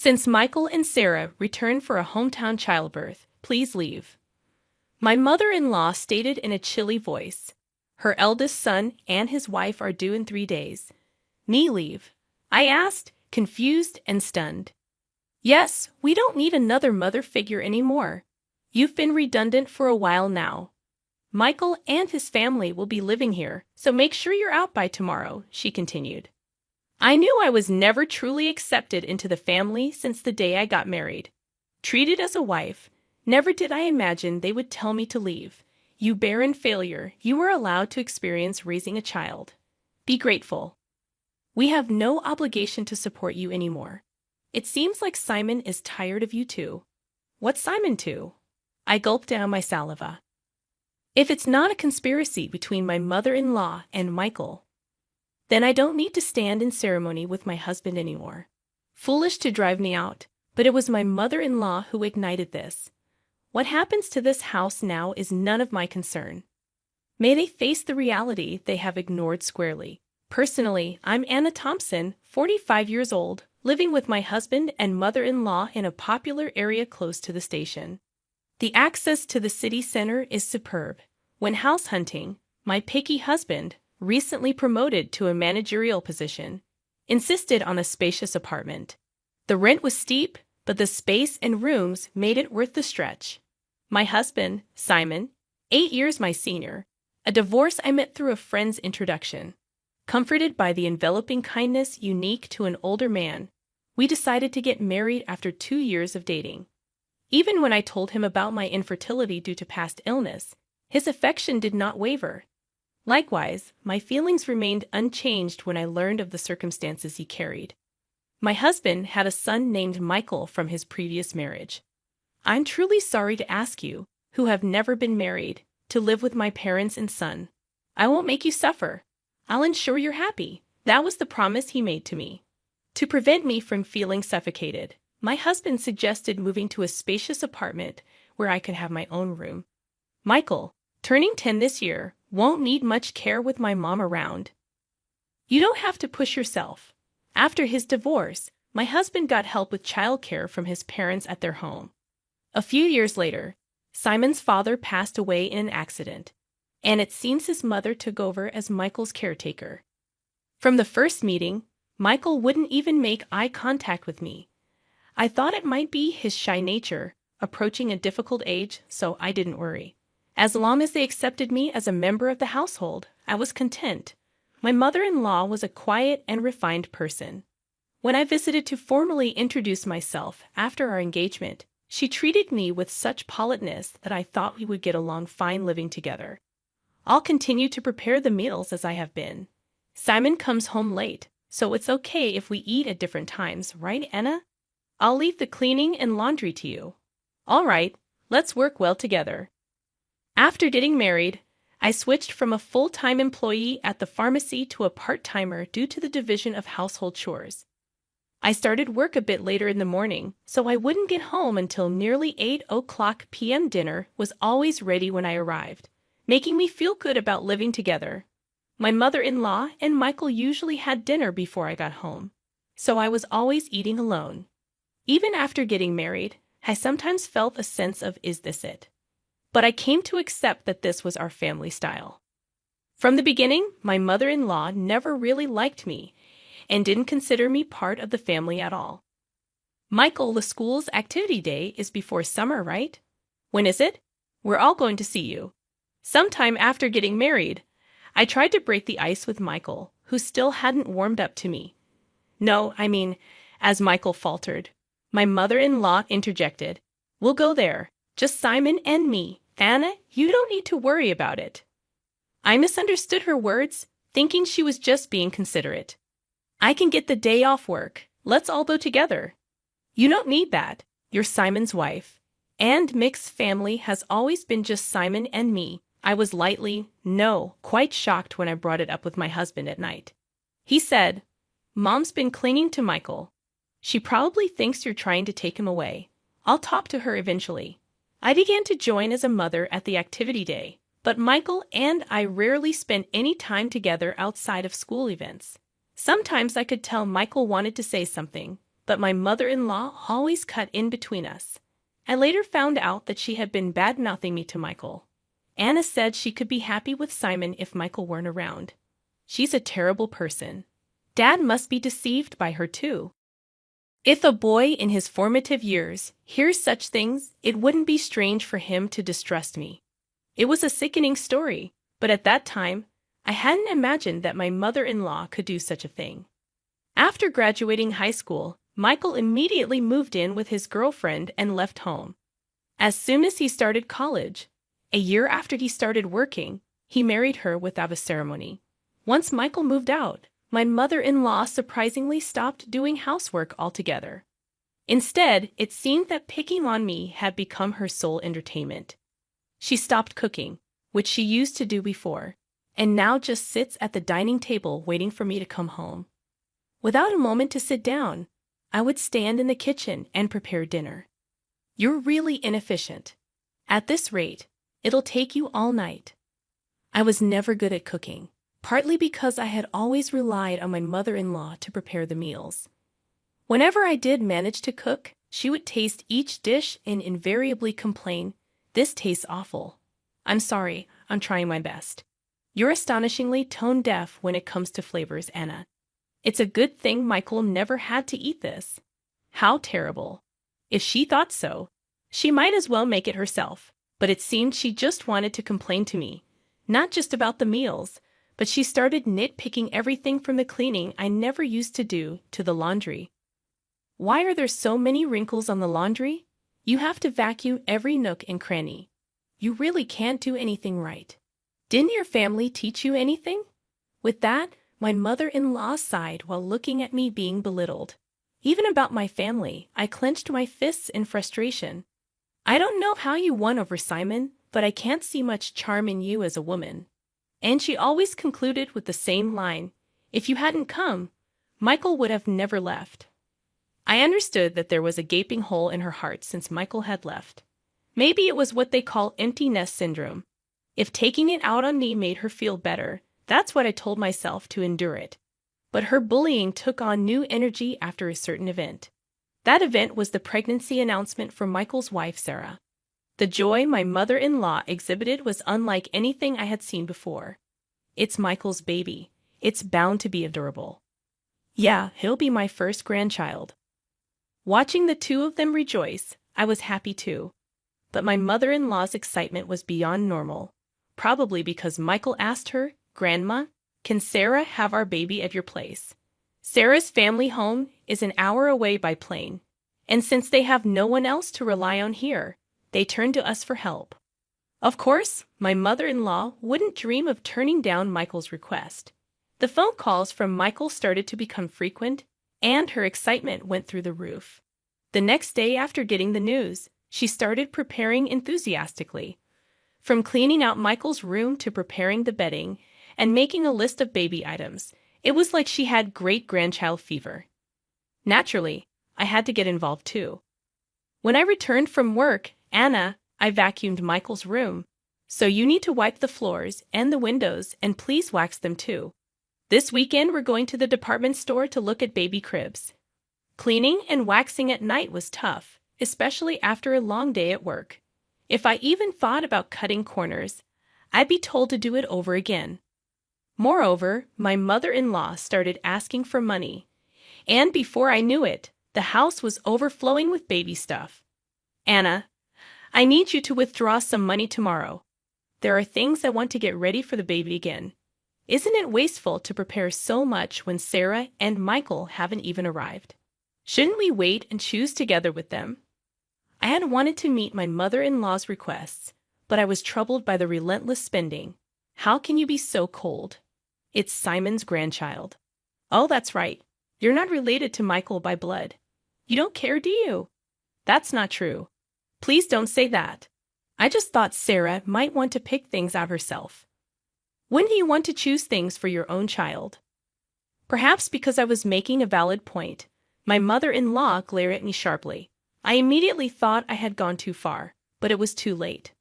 Since Michael and Sarah returned for a hometown childbirth, please leave. My mother-in-law stated in a chilly voice. Her eldest son and his wife are due in 3 days. Me leave? I asked, confused and stunned. Yes, we don't need another mother figure anymore. You've been redundant for a while now. Michael and his family will be living here, so make sure you're out by tomorrow, she continued. I knew I was never truly accepted into the family since the day I got married. Treated as a wife, never did I imagine they would tell me to leave. You barren failure, you were allowed to experience raising a child. Be grateful. We have no obligation to support you anymore. It seems like Simon is tired of you too. What's Simon to? I gulped down my saliva. If it's not a conspiracy between my mother-in-law and Michael, then I don't need to stand in ceremony with my husband anymore. Foolish to drive me out, but it was my mother-in-law who ignited this. What happens to this house now is none of my concern. May they face the reality they have ignored squarely. Personally, I'm Anna Thompson, 45 years old, living with my husband and mother-in-law in a popular area close to the station. The access to the city center is superb. When house hunting, my picky husband, recently promoted to a managerial position, insisted on a spacious apartment. The rent was steep, but the space and rooms made it worth the stretch. My husband, Simon, 8 years my senior, a divorce I met through a friend's introduction. Comforted by the enveloping kindness unique to an older man, we decided to get married after 2 years of dating. Even when I told him about my infertility due to past illness, his affection did not waver. Likewise, my feelings remained unchanged when I learned of the circumstances he carried. My husband had a son named Michael from his previous marriage. I'm truly sorry to ask you, who have never been married, to live with my parents and son. I won't make you suffer. I'll ensure you're happy. That was the promise he made to me. To prevent me from feeling suffocated, my husband suggested moving to a spacious apartment where I could have my own room. Michael, turning 10 this year, won't need much care with my mom around. You don't have to push yourself. After his divorce, my husband got help with childcare from his parents at their home. A few years later, Simon's father passed away in an accident, and it seems his mother took over as Michael's caretaker. From the first meeting, Michael wouldn't even make eye contact with me. I thought it might be his shy nature, approaching a difficult age, so I didn't worry. As long as they accepted me as a member of the household, I was content. My mother-in-law was a quiet and refined person. When I visited to formally introduce myself after our engagement, she treated me with such politeness that I thought we would get along fine living together. I'll continue to prepare the meals as I have been. Simon comes home late, so it's okay if we eat at different times, right, Anna? I'll leave the cleaning and laundry to you. All right, let's work well together. After getting married, I switched from a full-time employee at the pharmacy to a part-timer due to the division of household chores. I started work a bit later in the morning, so I wouldn't get home until nearly 8 p.m. Dinner was always ready when I arrived, making me feel good about living together. My mother-in-law and Michael usually had dinner before I got home, so I was always eating alone. Even after getting married, I sometimes felt a sense of, is this it? But I came to accept that this was our family style. From the beginning, my mother-in-law never really liked me and didn't consider me part of the family at all. Michael, the school's activity day is before summer, right? When is it? We're all going to see you. Sometime after getting married, I tried to break the ice with Michael, who still hadn't warmed up to me. No, I mean, as Michael faltered, my mother-in-law interjected, "We'll go there. Just Simon and me. Anna, you don't need to worry about it." I misunderstood her words, thinking she was just being considerate. "I can get the day off work. Let's all go together." "You don't need that. You're Simon's wife. And mixed family has always been just Simon and me." I was quite shocked when I brought it up with my husband at night. He said, "Mom's been clinging to Michael. She probably thinks you're trying to take him away. I'll talk to her eventually." I began to join as a mother at the activity day, but Michael and I rarely spent any time together outside of school events. Sometimes I could tell Michael wanted to say something, but my mother-in-law always cut in between us. I later found out that she had been bad-mouthing me to Michael. Anna said she could be happy with Simon if Michael weren't around. She's a terrible person. Dad must be deceived by her too. If a boy in his formative years hears such things, it wouldn't be strange for him to distrust me. It was a sickening story, but at that time, I hadn't imagined that my mother-in-law could do such a thing. After graduating high school, Michael immediately moved in with his girlfriend and left home. As soon as he started college, a year after he started working, he married her without a ceremony. Once Michael moved out, my mother-in-law surprisingly stopped doing housework altogether. Instead, it seemed that picking on me had become her sole entertainment. She stopped cooking, which she used to do before, and now just sits at the dining table waiting for me to come home. Without a moment to sit down, I would stand in the kitchen and prepare dinner. You're really inefficient. At this rate, it'll take you all night. I was never good at cooking, partly because I had always relied on my mother-in-law to prepare the meals. Whenever I did manage to cook, she would taste each dish and invariably complain, "This tastes awful." "I'm sorry, I'm trying my best." "You're astonishingly tone-deaf when it comes to flavors, Anna." "It's a good thing Michael never had to eat this." How terrible. If she thought so, she might as well make it herself. But it seemed she just wanted to complain to me, not just about the meals, but she started nitpicking everything from the cleaning I never used to do to the laundry. "Why are there so many wrinkles on the laundry? You have to vacuum every nook and cranny. You really can't do anything right. Didn't your family teach you anything?" With that, my mother-in-law sighed while looking at me being belittled. Even about my family, I clenched my fists in frustration. "I don't know how you won over Simon, but I can't see much charm in you as a woman." And she always concluded with the same line, "If you hadn't come, Michael would have never left." I understood that there was a gaping hole in her heart since Michael had left. Maybe it was what they call empty nest syndrome. If taking it out on me made her feel better, that's what I told myself to endure it. But her bullying took on new energy after a certain event. That event was the pregnancy announcement from Michael's wife, Sarah. The joy my mother-in-law exhibited was unlike anything I had seen before. "It's Michael's baby. It's bound to be adorable. Yeah, he'll be my first grandchild." Watching the two of them rejoice, I was happy too. But my mother-in-law's excitement was beyond normal, probably because Michael asked her, "Grandma, can Sarah have our baby at your place?" Sarah's family home is an hour away by plane, and since they have no one else to rely on here, they turn to us for help. Of course, my mother-in-law wouldn't dream of turning down Michael's request. The phone calls from Michael started to become frequent, and her excitement went through the roof. The next day after getting the news, she started preparing enthusiastically. From cleaning out Michael's room to preparing the bedding and making a list of baby items, it was like she had great-grandchild fever. Naturally, I had to get involved too. When I returned from work, "Anna, I vacuumed Michael's room, so you need to wipe the floors and the windows and please wax them too. This weekend we're going to the department store to look at baby cribs." Cleaning and waxing at night was tough, especially after a long day at work. If I even thought about cutting corners, I'd be told to do it over again. Moreover, my mother-in-law started asking for money, and before I knew it, the house was overflowing with baby stuff. "Anna, I need you to withdraw some money tomorrow. There are things I want to get ready for the baby again. Isn't it wasteful to prepare so much when Sarah and Michael haven't even arrived? Shouldn't we wait and choose together with them?" I had wanted to meet my mother-in-law's requests, but I was troubled by the relentless spending. How can you be so cold? It's Simon's grandchild. Oh, that's right. You're not related to Michael by blood. You don't care, do you? That's not true. Please don't say that. I just thought Sarah might want to pick things out herself. Wouldn't you want to choose things for your own child? Perhaps because I was making a valid point, my mother-in-law glared at me sharply. I immediately thought I had gone too far, but it was too late.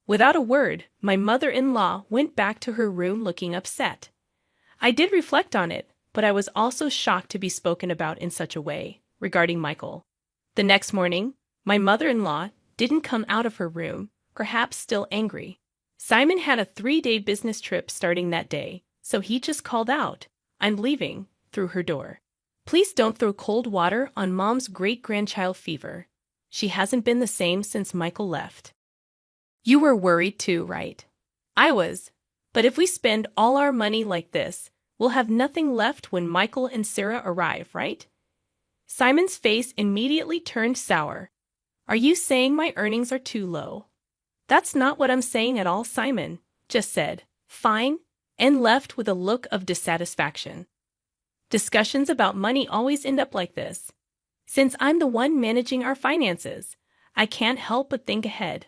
Without a word, my mother-in-law went back to her room looking upset. I did reflect on it, but I was also shocked to be spoken about in such a way. regarding Michael. The next morning, my mother-in-law didn't come out of her room, perhaps still angry. Simon had a 3-day business trip starting that day, so he just called out, "I'm leaving," through her door. Please don't throw cold water on Mom's great-grandchild fever. She hasn't been the same since Michael left. You were worried too, right? I was. But if we spend all our money like this, we'll have nothing left when Michael and Sarah arrive, right? Simon's face immediately turned sour. Are you saying my earnings are too low? That's not what I'm saying at all, Simon just said, "Fine," and left with a look of dissatisfaction. Discussions about money always end up like this. Since I'm the one managing our finances, I can't help but think ahead.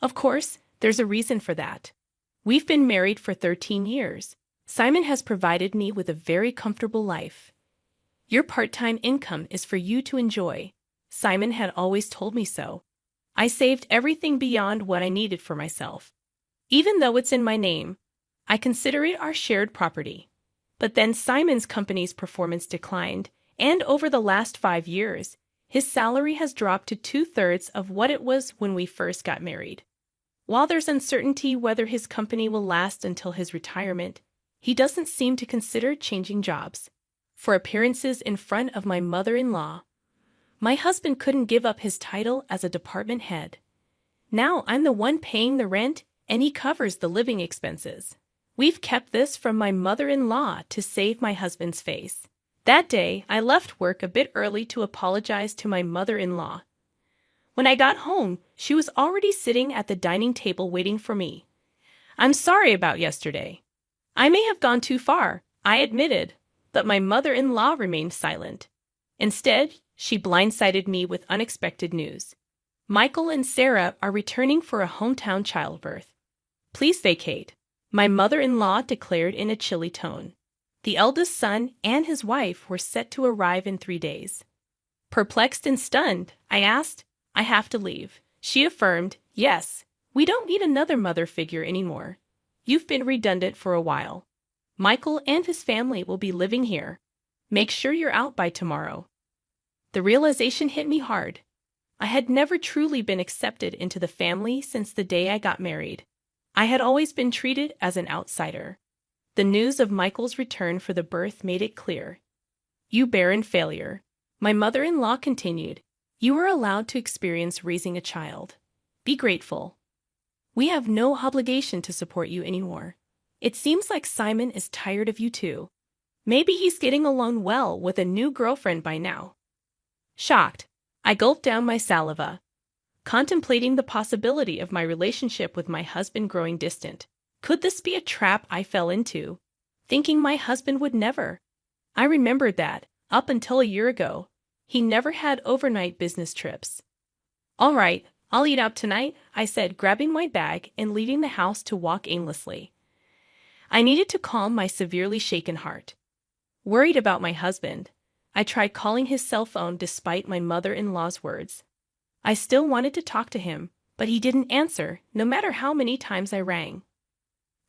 Of course, there's a reason for that. We've been married for 13 years. Simon has provided me with a very comfortable life. Your part-time income is for you to enjoy. Simon had always told me so. I saved everything beyond what I needed for myself. Even though it's in my name, I consider it our shared property. But then Simon's company's performance declined, and over the last 5 years, his salary has dropped to 2/3 of what it was when we first got married. While there's uncertainty whether his company will last until his retirement, he doesn't seem to consider changing jobs. For appearances in front of my mother-in-law, my husband couldn't give up his title as a department head. Now I'm the one paying the rent, and he covers the living expenses. We've kept this from my mother-in-law to save my husband's face. That day, I left work a bit early to apologize to my mother-in-law. When I got home, she was already sitting at the dining table waiting for me. "I'm sorry about yesterday. I may have gone too far," I admitted, but my mother-in-law remained silent. Instead, she blindsided me with unexpected news. Michael and Sarah are returning for a hometown childbirth. Please vacate, my mother-in-law declared in a chilly tone. The eldest son and his wife were set to arrive in 3 days. Perplexed and stunned, I asked, "I have to leave." She affirmed, "Yes, we don't need another mother figure anymore. You've been redundant for a while. Michael and his family will be living here. Make sure you're out by tomorrow." The realization hit me hard. I had never truly been accepted into the family since the day I got married. I had always been treated as an outsider. The news of Michael's return for the birth made it clear. "You barren failure," my mother-in-law continued. "You are allowed to experience raising a child. Be grateful. We have no obligation to support you anymore. It seems like Simon is tired of you too. Maybe he's getting along well with a new girlfriend by now." Shocked, I gulped down my saliva, contemplating the possibility of my relationship with my husband growing distant. Could this be a trap I fell into, thinking my husband would never? I remembered that, up until a year ago, he never had overnight business trips. "All right, I'll eat out tonight," I said, grabbing my bag and leaving the house to walk aimlessly. I needed to calm my severely shaken heart. Worried about my husband, I tried calling his cell phone despite my mother-in-law's words. I still wanted to talk to him, but he didn't answer, no matter how many times I rang.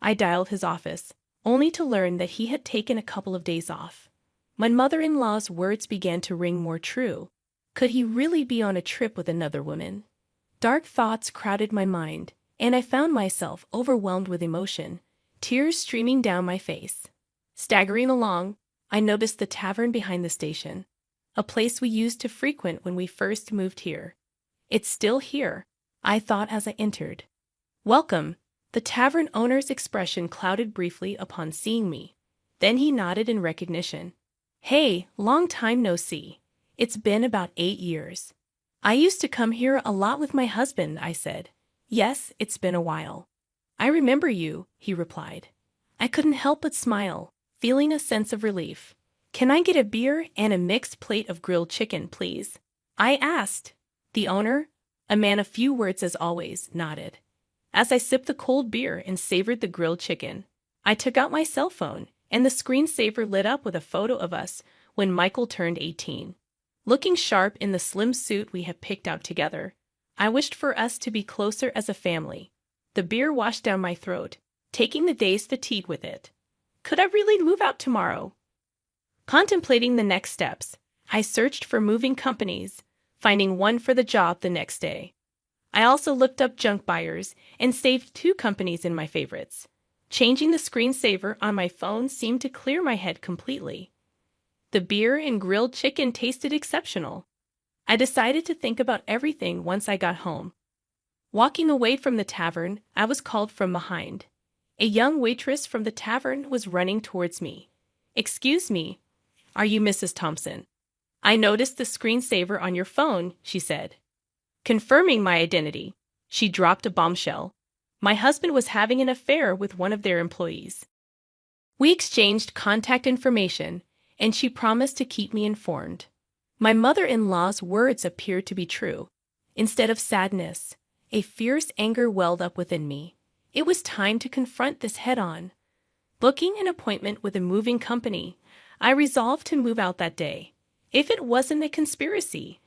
I dialed his office, only to learn that he had taken a couple of days off. My mother-in-law's words began to ring more true. Could he really be on a trip with another woman? Dark thoughts crowded my mind, and I found myself overwhelmed with emotion, tears streaming down my face. Staggering along, I noticed the tavern behind the station, a place we used to frequent when we first moved here. "It's still here," I thought as I entered. "Welcome." The tavern owner's expression clouded briefly upon seeing me. Then he nodded in recognition. "Hey, long time no see. It's been about 8 years. I used to come here a lot with my husband," I said. "Yes, it's been a while." "I remember you," he replied. I couldn't help but smile, feeling a sense of relief. "Can I get a beer and a mixed plate of grilled chicken, please?" I asked. The owner, a man of few words as always, nodded. As I sipped the cold beer and savored the grilled chicken, I took out my cell phone, and the screensaver lit up with a photo of us when Michael turned 18. Looking sharp in the slim suit we had picked out together, I wished for us to be closer as a family. The beer washed down my throat, taking the day's fatigue with it. Could I really move out tomorrow? Contemplating the next steps, I searched for moving companies, finding one for the job the next day. I also looked up junk buyers and saved 2 companies in my favorites. Changing the screensaver on my phone seemed to clear my head completely. The beer and grilled chicken tasted exceptional. I decided to think about everything once I got home. Walking away from the tavern, I was called from behind. A young waitress from the tavern was running towards me. "Excuse me, are you Mrs. Thompson? I noticed the screensaver on your phone," she said. Confirming my identity, she dropped a bombshell. My husband was having an affair with one of their employees. We exchanged contact information, and she promised to keep me informed. My mother-in-law's words appeared to be true. Instead of sadness, a fierce anger welled up within me. It was time to confront this head-on. Booking an appointment with a moving company, I resolved to move out that day. If it wasn't a conspiracy,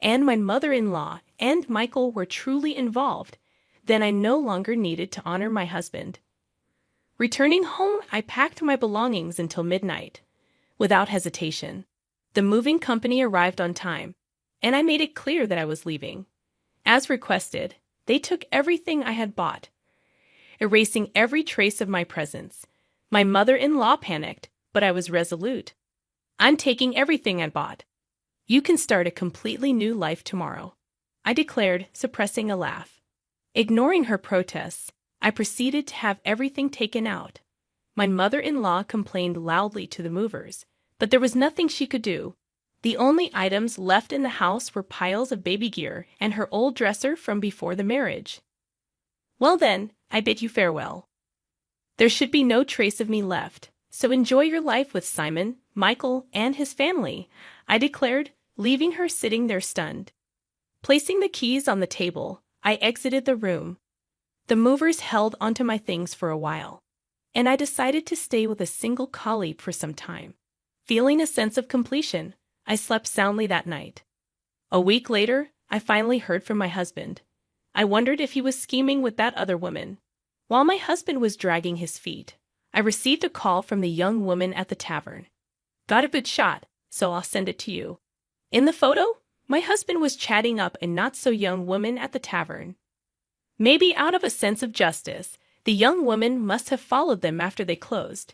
and my mother-in-law and Michael were truly involved, then I no longer needed to honor my husband. Returning home, I packed my belongings until midnight. Without hesitation, the moving company arrived on time, and I made it clear that I was leaving. As requested, they took everything I had bought, erasing every trace of my presence. My mother-in-law panicked, but I was resolute. "I'm taking everything I bought. You can start a completely new life tomorrow," I declared, suppressing a laugh. Ignoring her protests, I proceeded to have everything taken out. My mother-in-law complained loudly to the movers, but there was nothing she could do. The only items left in the house were piles of baby gear and her old dresser from before the marriage. "Well then, I bid you farewell. There should be no trace of me left, so enjoy your life with Simon, Michael, and his family," I declared, leaving her sitting there stunned. Placing the keys on the table, I exited the room. The movers held onto my things for a while, and I decided to stay with a single colleague for some time. Feeling a sense of completion, I slept soundly that night. A week later, I finally heard from my husband. I wondered if he was scheming with that other woman. While my husband was dragging his feet, I received a call from the young woman at the tavern. "Got a good shot, so I'll send it to you." In the photo, my husband was chatting up a not-so-young woman at the tavern. Maybe out of a sense of justice, the young woman must have followed them after they closed.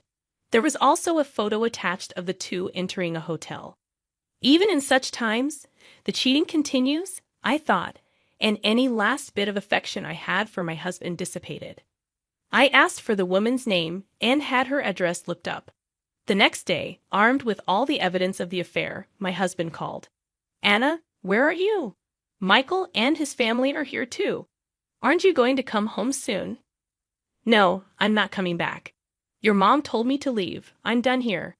There was also a photo attached of the 2 entering a hotel. Even in such times, the cheating continues, I thought, and any last bit of affection I had for my husband dissipated. I asked for the woman's name and had her address looked up. The next day, armed with all the evidence of the affair, my husband called. "Anna, where are you? Michael and his family are here too. Aren't you going to come home soon?" "No, I'm not coming back. Your mom told me to leave. I'm done here.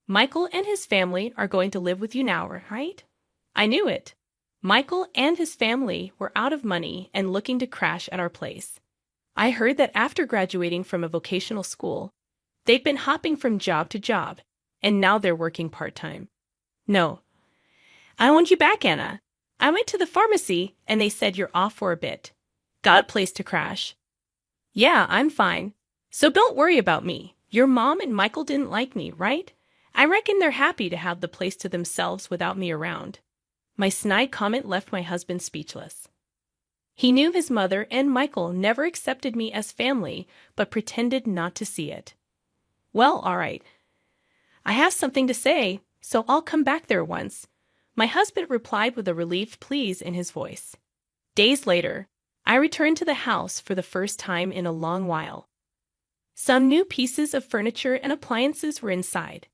Michael and his family are going to live with you now, right?" I knew it. Michael and his family were out of money and looking to crash at our place. I heard that after graduating from a vocational school, they'd been hopping from job to job, and now they're working part-time. "No. I want you back, Anna. I went to the pharmacy, and they said you're off for a bit. Got a place to crash." "Yeah, I'm fine. So don't worry about me. Your mom and Michael didn't like me, right? I reckon they're happy to have the place to themselves without me around." My snide comment left my husband speechless. He knew his mother and Michael never accepted me as family, but pretended not to see it. "Well, all right. I have something to say, so I'll come back there once," my husband replied with a relieved please in his voice. Days later, I returned to the house for the first time in a long while. Some new pieces of furniture and appliances were inside.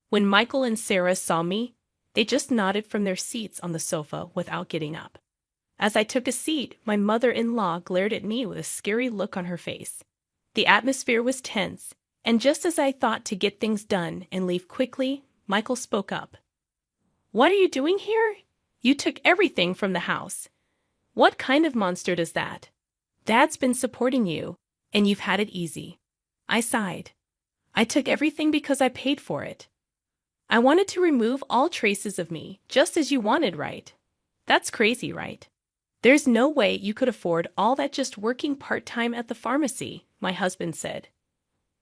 When Michael and Sarah saw me, they just nodded from their seats on the sofa without getting up. As I took a seat, my mother-in-law glared at me with a scary look on her face. The atmosphere was tense, and just as I thought to get things done and leave quickly, Michael spoke up. "What are you doing here? You took everything from the house. What kind of monster does that? Dad's been supporting you, and you've had it easy." I sighed. "I took everything because I paid for it. I wanted to remove all traces of me, just as you wanted, right? That's crazy, right? There's no way you could afford all that just working part-time at the pharmacy," my husband said.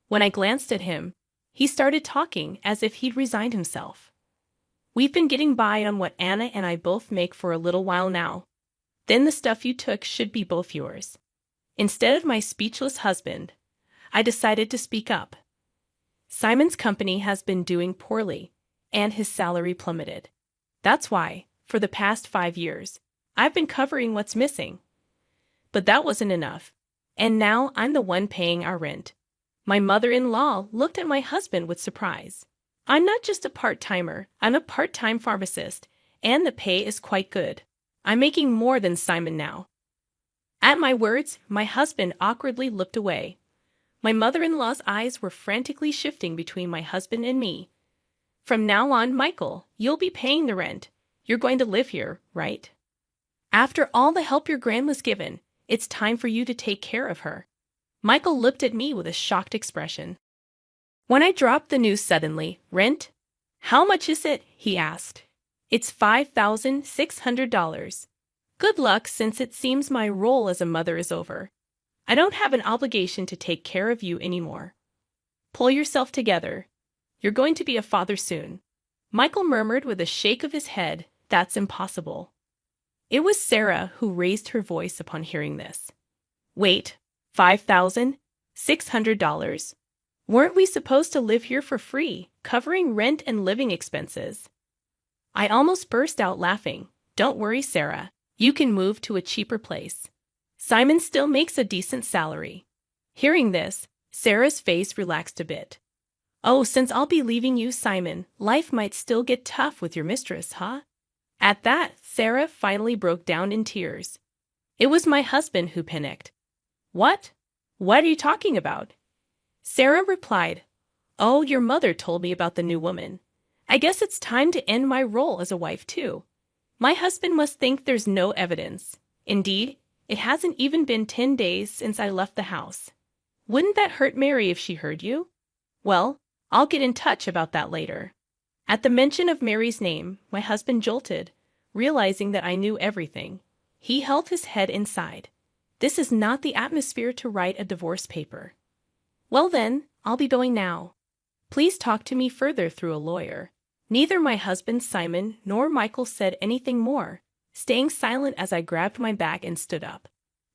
When I glanced at him, he started talking as if he'd resigned himself. We've been getting by on what Anna and I both make for a little while now. Then the stuff you took should be both yours." Instead of my speechless husband, I decided to speak up. "Simon's company has been doing poorly, and his salary plummeted. That's why, for the past 5 years, I've been covering what's missing. But that wasn't enough, and now I'm the one paying our rent." My mother-in-law looked at my husband with surprise. "I'm not just a part-timer, I'm a part-time pharmacist, and the pay is quite good. I'm making more than Simon now." At my words, my husband awkwardly looked away. My mother-in-law's eyes were frantically shifting between my husband and me. "From now on, Michael, you'll be paying the rent. You're going to live here, right? After all the help your grandma's given, it's time for you to take care of her." Michael looked at me with a shocked expression. When I dropped the news suddenly, "Rent? How much is it?" he asked. "It's $5,600. Good luck, since it seems my role as a mother is over. I don't have an obligation to take care of you anymore. Pull yourself together. You're going to be a father soon." Michael murmured with a shake of his head, "That's impossible." It was Sarah who raised her voice upon hearing this. "Wait, $5,600? Weren't we supposed to live here for free, covering rent and living expenses?" I almost burst out laughing. "Don't worry, Sarah. You can move to a cheaper place. Simon still makes a decent salary." Hearing this, Sarah's face relaxed a bit. "Oh, since I'll be leaving you, Simon, life might still get tough with your mistress, huh?" At that, Sarah finally broke down in tears. It was my husband who panicked. "What? What are you talking about?" Sarah replied, "Oh, your mother told me about the new woman. I guess it's time to end my role as a wife, too. My husband must think there's no evidence. Indeed, it hasn't even been 10 days since I left the house. Wouldn't that hurt Mary if she heard you? Well, I'll get in touch about that later." At the mention of Mary's name, my husband jolted, realizing that I knew everything. He held his head inside. This is not the atmosphere to write a divorce paper. "Well then, I'll be going now. Please talk to me further through a lawyer." Neither my husband Simon nor Michael said anything more, staying silent as I grabbed my bag and stood up.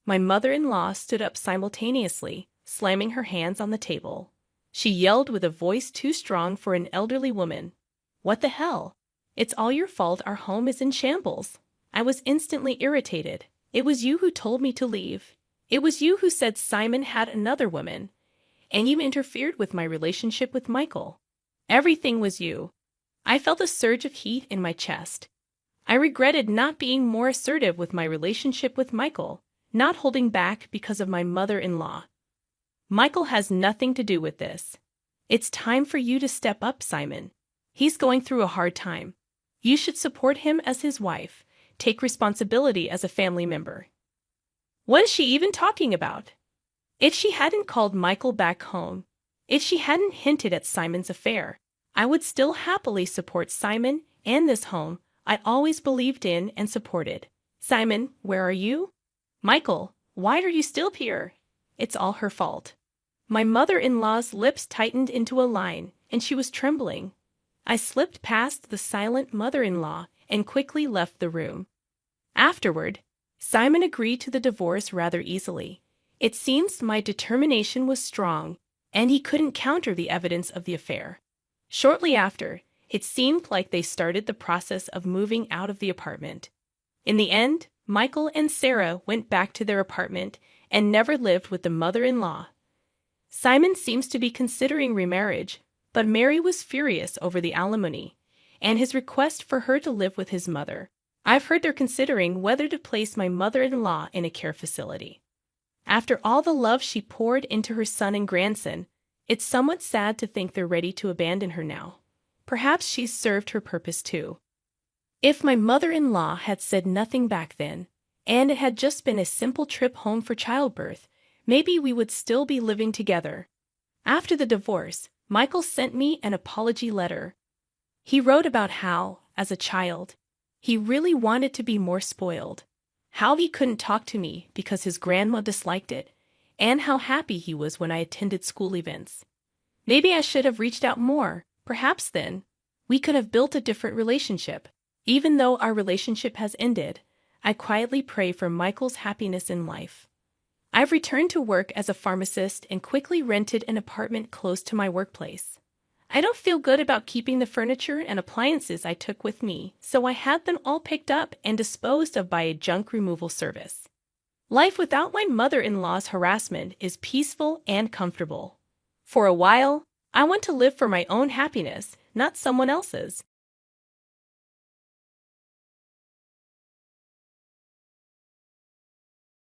My mother-in-law stood up simultaneously, slamming her hands on the table. She yelled with a voice too strong for an elderly woman, "What the hell? It's all your fault our home is in shambles." I was instantly irritated. "It was you who told me to leave. It was you who said Simon had another woman. And you interfered with my relationship with Michael. Everything was you." I felt a surge of heat in my chest. I regretted not being more assertive with my relationship with Michael, not holding back because of my mother-in-law. "Michael has nothing to do with this. It's time for you to step up, Simon. He's going through a hard time. You should support him as his wife, take responsibility as a family member." What is she even talking about? If she hadn't called Michael back home, if she hadn't hinted at Simon's affair, I would still happily support Simon and this home I always believed in and supported. "Simon, where are you?" "Michael, why are you still here?" It's all her fault. My mother-in-law's lips tightened into a line, and she was trembling. I slipped past the silent mother-in-law and quickly left the room. Afterward, Simon agreed to the divorce rather easily. It seems my determination was strong, and he couldn't counter the evidence of the affair. Shortly after, it seemed like they started the process of moving out of the apartment. In the end, Michael and Sarah went back to their apartment and never lived with the mother-in-law. Simon seems to be considering remarriage, but Mary was furious over the alimony and his request for her to live with his mother. I've heard they're considering whether to place my mother-in-law in a care facility. After all the love she poured into her son and grandson, it's somewhat sad to think they're ready to abandon her now. Perhaps she's served her purpose too. If my mother-in-law had said nothing back then, and it had just been a simple trip home for childbirth, maybe we would still be living together. After the divorce, Michael sent me an apology letter. He wrote about how, as a child, he really wanted to be more spoiled, how he couldn't talk to me because his grandma disliked it, and how happy he was when I attended school events. Maybe I should have reached out more, perhaps then. We could have built a different relationship. Even though our relationship has ended, I quietly pray for Michael's happiness in life. I've returned to work as a pharmacist and quickly rented an apartment close to my workplace. I don't feel good about keeping the furniture and appliances I took with me, so I had them all picked up and disposed of by a junk removal service. Life without my mother-in-law's harassment is peaceful and comfortable. For a while, I want to live for my own happiness, not someone else's.